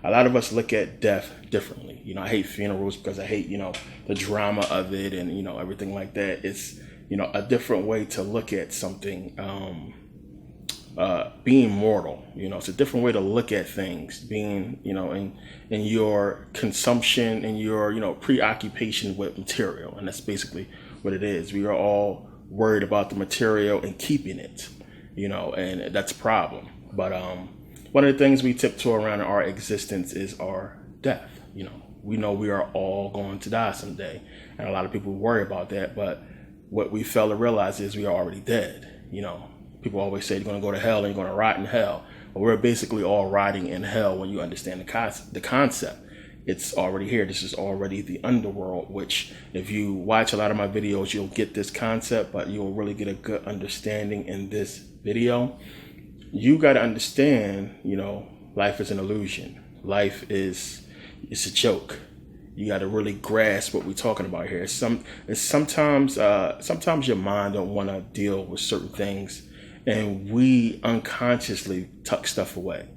a lot of us look at death differently. I hate funerals because I hate, the drama of it and, everything like that. It's, a different way to look at something, being mortal. It's a different way to look at things, being, in your consumption and your, preoccupation with material. And that's basically what it is. We are all worried about the material and keeping it, and that's a problem. But one of the things we tiptoe around in our existence is our death. We know we are all going to die someday. And a lot of people worry about that. But what we fail to realize is we are already dead. People always say you're going to go to hell and you're going to rot in hell. But we're basically all rotting in hell when you understand the concept. It's already here. This is already the underworld, which if you watch a lot of my videos, you'll get this concept, but you'll really get a good understanding in this video. You got to understand, life is an illusion. Life it's a joke. You got to really grasp what we're talking about here. Sometimes your mind don't want to deal with certain things, and we unconsciously tuck stuff away.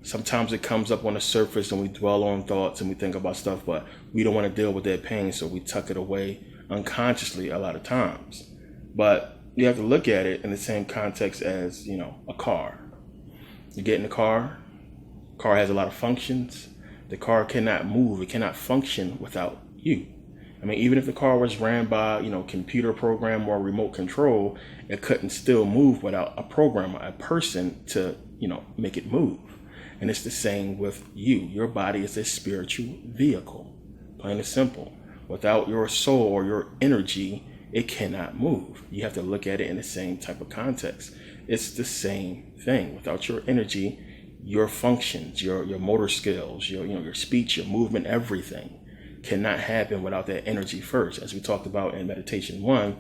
Sometimes it comes up on the surface and we dwell on thoughts and we think about stuff, but we don't want to deal with that pain, so we tuck it away unconsciously a lot of times. But you have to look at it in the same context as, a car. You get in the car has a lot of functions. The car cannot move, it cannot function without you. I mean, even if the car was ran by, computer program or remote control, it couldn't still move without a programmer, a person to, make it move. And it's the same with you. Your body is a spiritual vehicle, plain and simple. Without your soul or your energy, it cannot move. You have to look at it in the same type of context. It's the same thing. Without your energy, your functions, your motor skills, your speech, your movement, everything cannot happen without that energy first. As we talked about in meditation 1,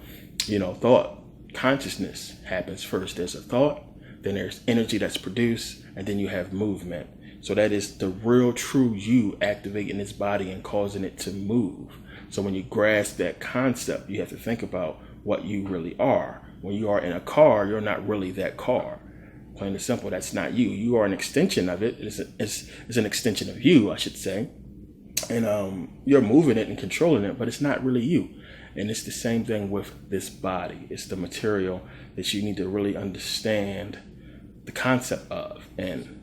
thought, consciousness happens first. There's a thought, then there's energy that's produced, and then you have movement. So that is the real true you activating its body and causing it to move. So when you grasp that concept, you have to think about what you really are. When you are in a car, you're not really that car. Plain and simple, that's not you. You are an extension of it. It's an extension of you, I should say. And you're moving it and controlling it, but it's not really you. And it's the same thing with this body. It's the material that you need to really understand the concept of, and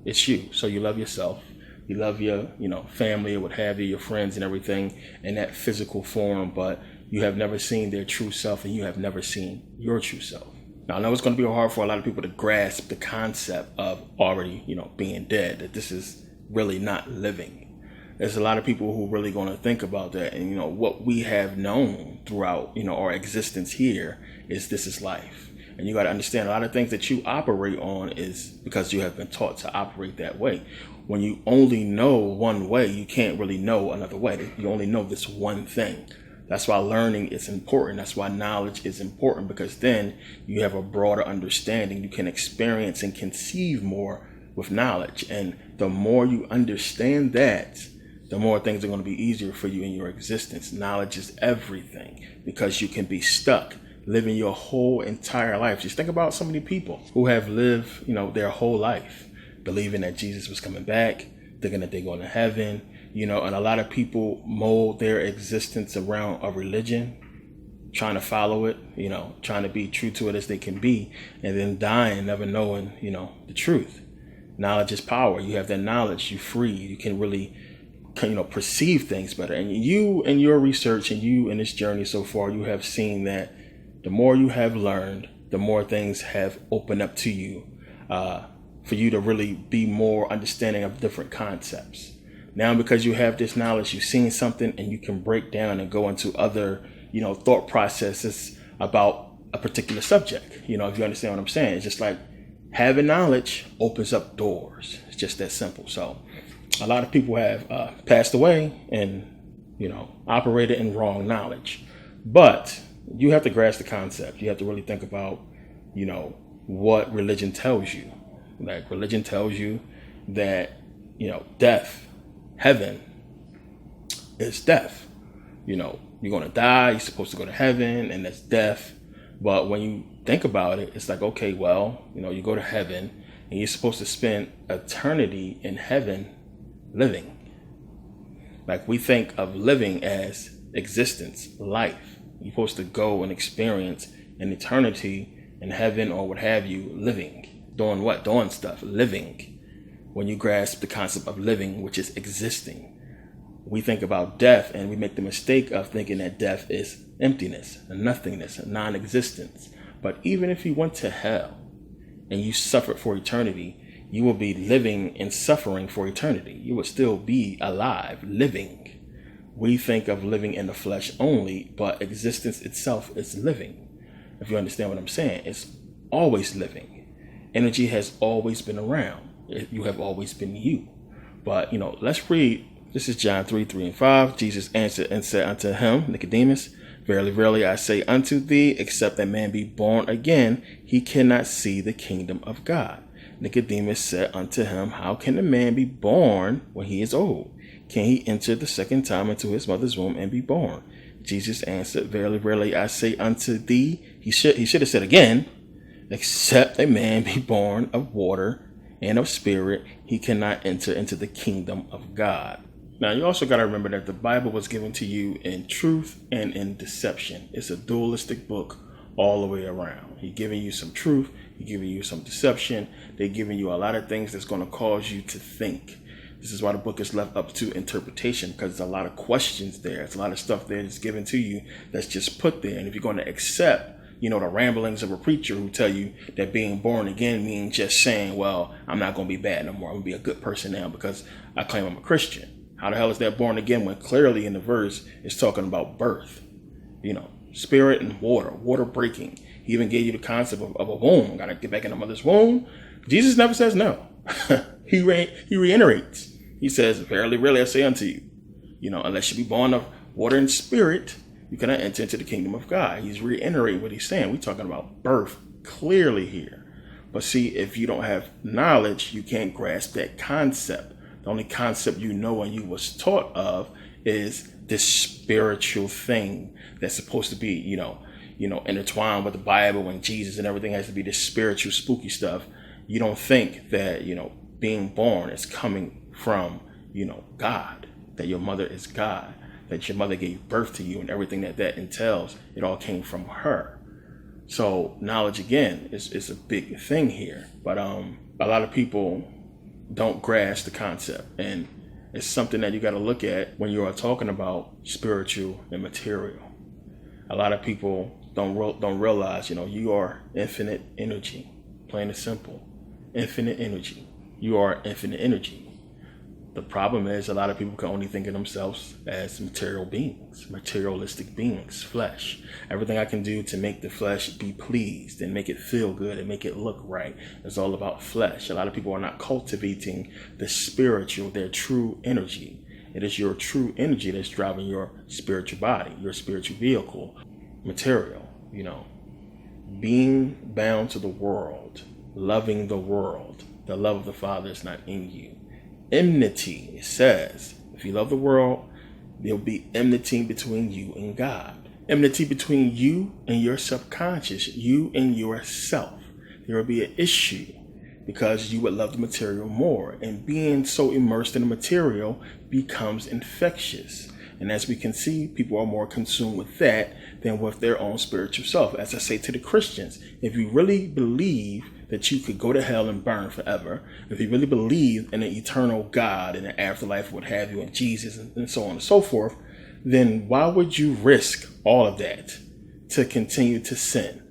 it's you. So you love yourself, you love your family or what have you, your friends and everything in that physical form, but you have never seen their true self and you have never seen your true self. Now I know it's going to be hard for a lot of people to grasp the concept of already being dead, that this is really not living. There's a lot of people who are really going to think about that, and what we have known throughout our existence here is this is life. And you got to understand a lot of things that you operate on is because you have been taught to operate that way. When you only know one way, you can't really know another way. You only know this one thing. That's why learning is important. That's why knowledge is important, because then you have a broader understanding. You can experience and conceive more with knowledge. And the more you understand that, the more things are going to be easier for you in your existence. Knowledge is everything, because you can be stuck living your whole entire life. Just think about so many people who have lived, their whole life believing that Jesus was coming back, thinking that they're going to heaven, and a lot of people mold their existence around a religion, trying to follow it, trying to be true to it as they can be, and then dying, never knowing, the truth. Knowledge is power. You have that knowledge, you're free. You can really, perceive things better. And you, in your research and you in this journey so far, you have seen that the more you have learned, the more things have opened up to you, for you to really be more understanding of different concepts. Now, because you have this knowledge, you've seen something and you can break down and go into other, thought processes about a particular subject. If you understand what I'm saying, it's just like having knowledge opens up doors. It's just that simple. So a lot of people have passed away and, operated in wrong knowledge. But you have to grasp the concept. You have to really think about, what religion tells you. Like religion tells you that, death, heaven is death. You're going to die. You're supposed to go to heaven, and that's death. But when you think about it, it's like, okay, well, you go to heaven and you're supposed to spend eternity in heaven living. Like, we think of living as existence, life. You're supposed to go and experience an eternity in heaven or what have you, living. Doing what? Doing stuff, living. When you grasp the concept of living, which is existing, we think about death and we make the mistake of thinking that death is emptiness, nothingness, non-existence. But even if you went to hell and you suffered for eternity, you will be living and suffering for eternity. You will still be alive, living. We think of living in the flesh only, but existence itself is living. If you understand what I'm saying, it's always living. Energy has always been around. You have always been you. But, let's read. This is John 3:3-5. Jesus answered and said unto him, Nicodemus, verily, verily, I say unto thee, except a man be born again, he cannot see the kingdom of God. Nicodemus said unto him, how can a man be born when he is old? Can he enter the second time into his mother's womb and be born? Jesus answered, verily, verily, I say unto thee, he should have said again, except a man be born of water and of spirit, he cannot enter into the kingdom of God. Now, you also got to remember that the Bible was given to you in truth and in deception. It's a dualistic book all the way around. He's giving you some truth. He's giving you some deception. They're giving you a lot of things that's going to cause you to think. This is why the book is left up to interpretation, because there's a lot of questions there. There's a lot of stuff there that's given to you that's just put there. And if you're going to accept, the ramblings of a preacher who tell you that being born again means just saying, well, I'm not going to be bad no more. I'm going to be a good person now because I claim I'm a Christian. How the hell is that born again when clearly in the verse it's talking about birth? Spirit and water breaking. He even gave you the concept of a womb. Got to get back in the mother's womb. Jesus never says no. He reiterates. He says, verily, verily, I say unto you, unless you be born of water and spirit, you cannot enter into the kingdom of God. He's reiterating what he's saying. We're talking about birth clearly here. But see, if you don't have knowledge, you can't grasp that concept. The only concept you know and you was taught of is this spiritual thing that's supposed to be, intertwined with the Bible and Jesus and everything has to be this spiritual, spooky stuff. You don't think that, being born is coming from, God, that your mother is God, that your mother gave birth to you and everything that entails. It all came from her. So knowledge, again, is a big thing here. But a lot of people don't grasp the concept. And it's something that you got to look at when you are talking about spiritual and material. A lot of people don't realize, you are infinite energy. Plain and simple. Infinite energy. You are infinite energy. The problem is a lot of people can only think of themselves as material beings, materialistic beings, flesh. Everything I can do to make the flesh be pleased and make it feel good and make it look right is all about flesh. A lot of people are not cultivating the spiritual, their true energy. It is your true energy that's driving your spiritual body, your spiritual vehicle, material, being bound to the world, loving the world. The love of the Father is not in you. Enmity, it says, if you love the world, there'll be enmity between you and God. Enmity between you and your subconscious, you and yourself. There will be an issue because you would love the material more. And being so immersed in the material becomes infectious. And as we can see, people are more consumed with that than with their own spiritual self. As I say to the Christians, if you really believe that you could go to hell and burn forever, if you really believe in an eternal God and an afterlife, what have you, and Jesus, and so on and so forth, then why would you risk all of that to continue to sin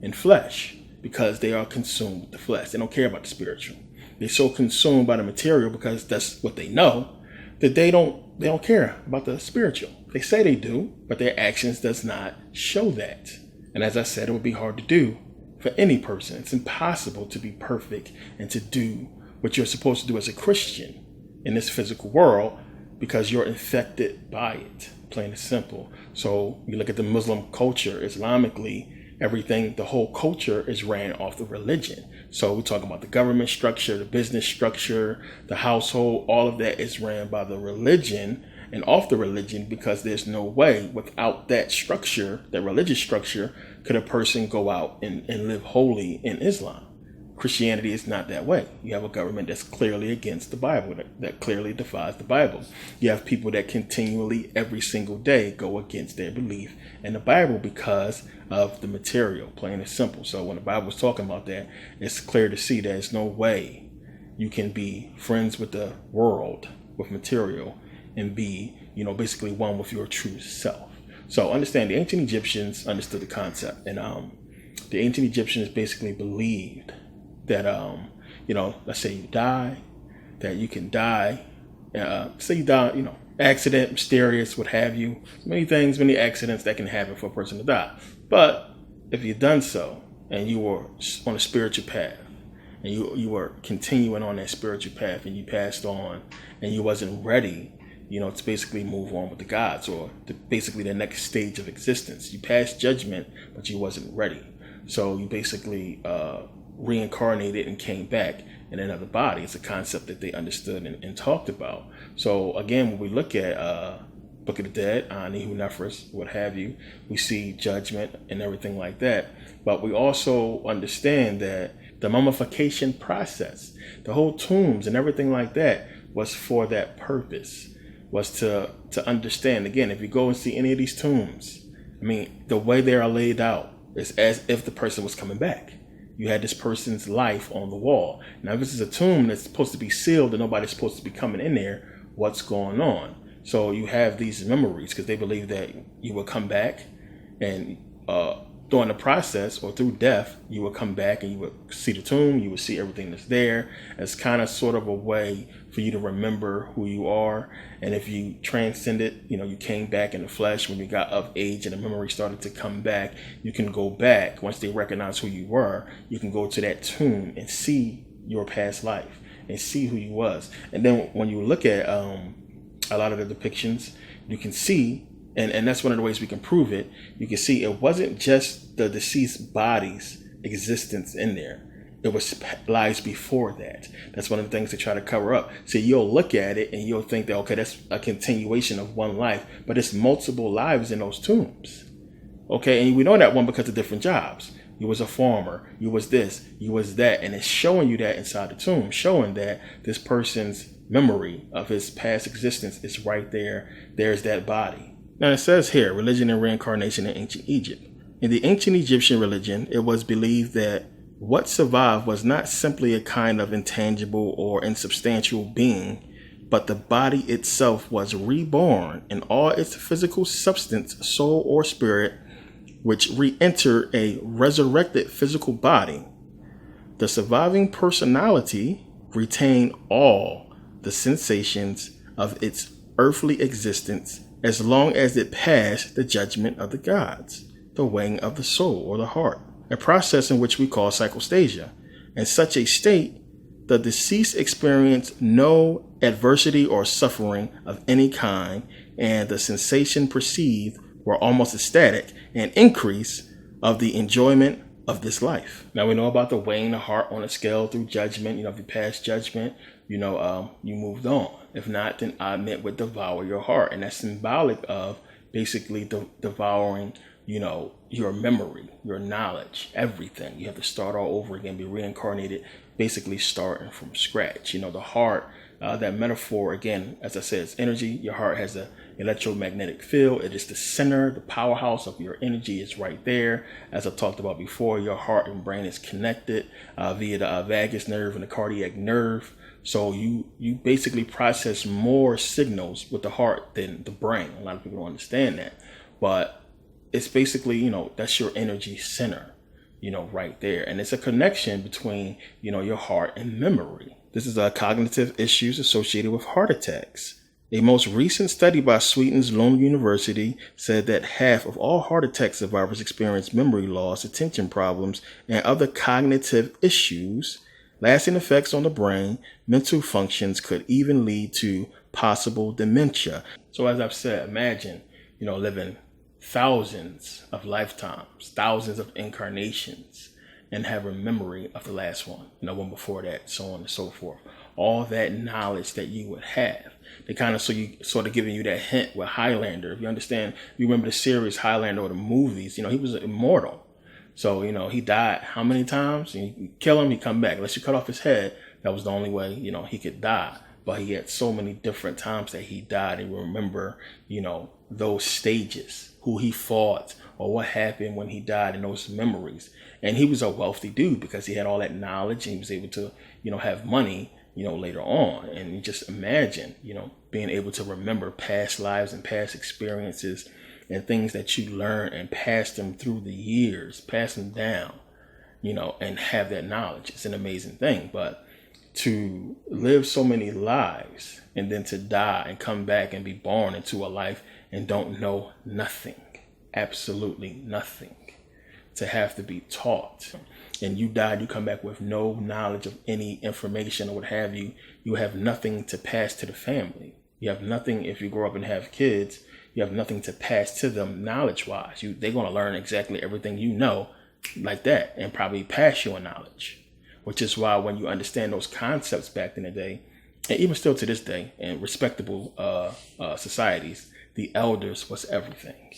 in flesh? Because they are consumed with the flesh. They don't care about the spiritual. They're so consumed by the material because that's what they know, that they don't care about the spiritual. They say they do, but their actions does not show that. And as I said, it would be hard to do for any person. It's impossible to be perfect and to do what you're supposed to do as a Christian in this physical world because you're infected by it, plain and simple. So you look at the Muslim culture, Islamically, everything, the whole culture is ran off the religion. So we're talking about the government structure, the business structure, the household, all of that is ran by the religion and off the religion because there's no way without that structure, that religious structure, could a person go out and live holy in Islam. Christianity is not that way. You have a government that's clearly against the Bible, that clearly defies the Bible. You have people that continually, every single day, go against their belief in the Bible because of the material, plain and simple. So when the Bible is talking about that, it's clear to see there's no way you can be friends with the world, with material, and be, basically one with your true self. So understand, the ancient Egyptians understood the concept, and the ancient Egyptians basically believed that, let's say you die, that you can die, say you die, accident, mysterious, what have you, many things, many accidents that can happen for a person to die. But if you've done so, and you were on a spiritual path, and you were continuing on that spiritual path, and you passed on, and you wasn't ready, to basically move on with the gods, or basically the next stage of existence. You passed judgment, but you wasn't ready. So you basically reincarnated and came back in another body. It's a concept that they understood and talked about. So again, when we look at Book of the Dead, Ani, Nefris, what have you, we see judgment and everything like that. But we also understand that the mummification process, the whole tombs and everything like that, was for that purpose, was to understand. Again, if you go and see any of these tombs, the way they are laid out is as if the person was coming back. You had this person's life on the wall. Now, if this is a tomb that's supposed to be sealed and nobody's supposed to be coming in there, what's going on? So you have these memories because they believe that you will come back, and during the process or through death, you will come back and you would see the tomb, you would see everything that's there. It's kind of sort of a way for you to remember who you are. And if you transcended, you came back in the flesh when you got of age and the memory started to come back, you can go back. Once they recognize who you were, you can go to that tomb and see your past life and see who you was. And then when you look at a lot of the depictions, you can see, and that's one of the ways we can prove it, you can see it wasn't just the deceased body's existence in there. It was lives before that. That's one of the things they try to cover up. So you'll look at it and you'll think that, okay, that's a continuation of one life, but it's multiple lives in those tombs. Okay, and we know that one because of different jobs. You was a farmer, you was this, you was that, and it's showing you that inside the tomb, showing that this person's memory of his past existence is right there. There's that body. Now it says here, religion and reincarnation in ancient Egypt. In the ancient Egyptian religion, it was believed that what survived was not simply a kind of intangible or insubstantial being, but the body itself was reborn in all its physical substance, soul, or spirit, which re-entered a resurrected physical body. The surviving personality retained all the sensations of its earthly existence as long as it passed the judgment of the gods, the weighing of the soul or the heart, a process in which we call psychostasia. In such a state, the deceased experienced no adversity or suffering of any kind, and the sensation perceived were almost ecstatic, an increase of the enjoyment of this life. Now we know about the weighing the heart on a scale through judgment. If you pass judgment, you moved on. If not, then I meant would devour your heart. And that's symbolic of basically devouring, your memory, your knowledge, everything. You have to start all over again, be reincarnated, basically starting from scratch. The heart, that metaphor, again, as I said, it's energy. Your heart has an electromagnetic field. It is the center, the powerhouse of your energy is right there. As I talked about before, your heart and brain is connected via the vagus nerve and the cardiac nerve. So you basically process more signals with the heart than the brain. A lot of people don't understand that. But it's basically, that's your energy center, right there. And it's a connection between, your heart and memory. This is cognitive issues associated with heart attacks. A most recent study by Sweden's Lund University said that half of all heart attack survivors experience memory loss, attention problems, and other cognitive issues. Lasting effects on the brain, mental functions could even lead to possible dementia. So as I've said, imagine, living thousands of lifetimes, thousands of incarnations, and having memory of the last one, one before that, so on and so forth. All that knowledge that you would have. They kind of sort of giving you that hint with Highlander. If you understand, you remember the series Highlander or the movies, he was immortal. So, he died how many times? And you kill him, he come back. Unless you cut off his head, that was the only way, he could die. But he had so many different times that he died, and remember, those stages, who he fought or what happened when he died, and those memories. And he was a wealthy dude because he had all that knowledge, and he was able to, have money, later on. And you just imagine, being able to remember past lives and past experiences and things that you learned and pass them through the years, pass them down, and have that knowledge. It's an amazing thing. But to live so many lives and then to die and come back and be born into a life and don't know nothing, absolutely nothing, to have to be taught, and you died, you come back with no knowledge of any information or what have you, you have nothing to pass to the family. You have nothing. If you grow up and have kids, you have nothing to pass to them knowledge-wise. They're going to learn exactly everything like that, and probably pass you a knowledge. Which is why when you understand those concepts back in the day, and even still to this day, in respectable societies, the elders was everything.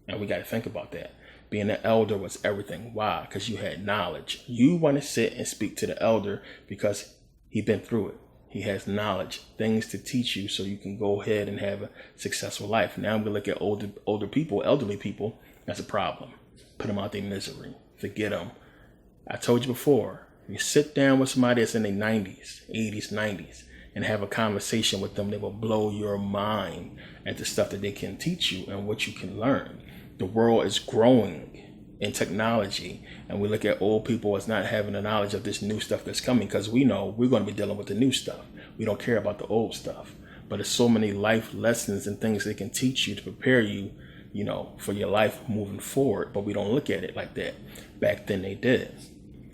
And we got to think about that. Being an elder was everything. Why? Because you had knowledge. You want to sit and speak to the elder because he's been through it. He has knowledge, things to teach you so you can go ahead and have a successful life. Now I'm going to look at older people, elderly people, as a problem. Put them out their misery. Forget them. I told you before, you sit down with somebody that's in their 90s, 80s, 90s, and have a conversation with them, they will blow your mind at the stuff that they can teach you and what you can learn. The world is growing in technology, and we look at old people as not having the knowledge of this new stuff that's coming, because we know we're going to be dealing with the new stuff. We don't care about the old stuff. But there's so many life lessons and things they can teach you to prepare you, for your life moving forward. But we don't look at it like that. Back then they did.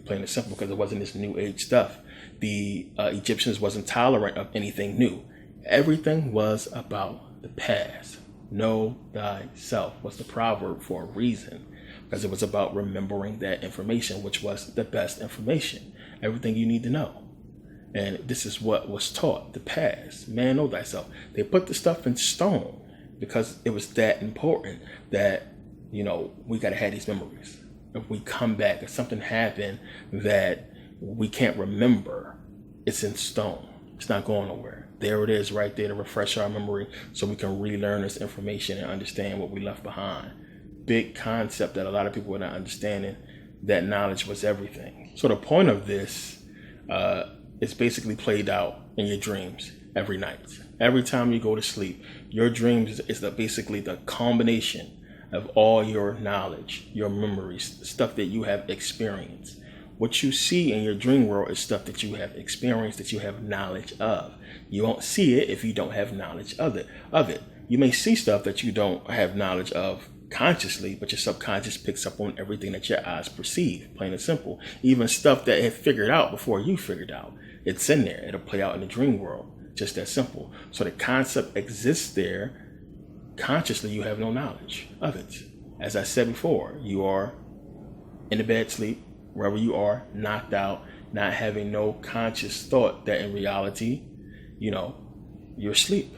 Plain and simple, because it wasn't this new age stuff. The Egyptians wasn't tolerant of anything new. Everything was about the past. Know thyself was the proverb for a reason, because it was about remembering that information, which was the best information, everything you need to know. And this is what was taught, the past. Man, know thyself. They put the stuff in stone because it was that important that, we got to have these memories. If we come back, if something happened that we can't remember, it's in stone. It's not going nowhere. There it is right there to refresh our memory so we can relearn this information and understand what we left behind. Big concept that a lot of people were not understanding, that knowledge was everything. So the point of this is basically played out in your dreams every night. Every time you go to sleep, your dreams is basically the combination of all your knowledge, your memories, stuff that you have experienced. What you see in your dream world is stuff that you have experienced, that you have knowledge of. You won't see it if you don't have knowledge of it. You may see stuff that you don't have knowledge of consciously, but your subconscious picks up on everything that your eyes perceive, plain and simple. Even stuff that it figured out before you figured out. It's in there. It'll play out in the dream world. Just that simple. So the concept exists there. Consciously, you have no knowledge of it. As I said before, you are in a bad sleep, wherever you are, knocked out, not having no conscious thought that in reality, you're asleep.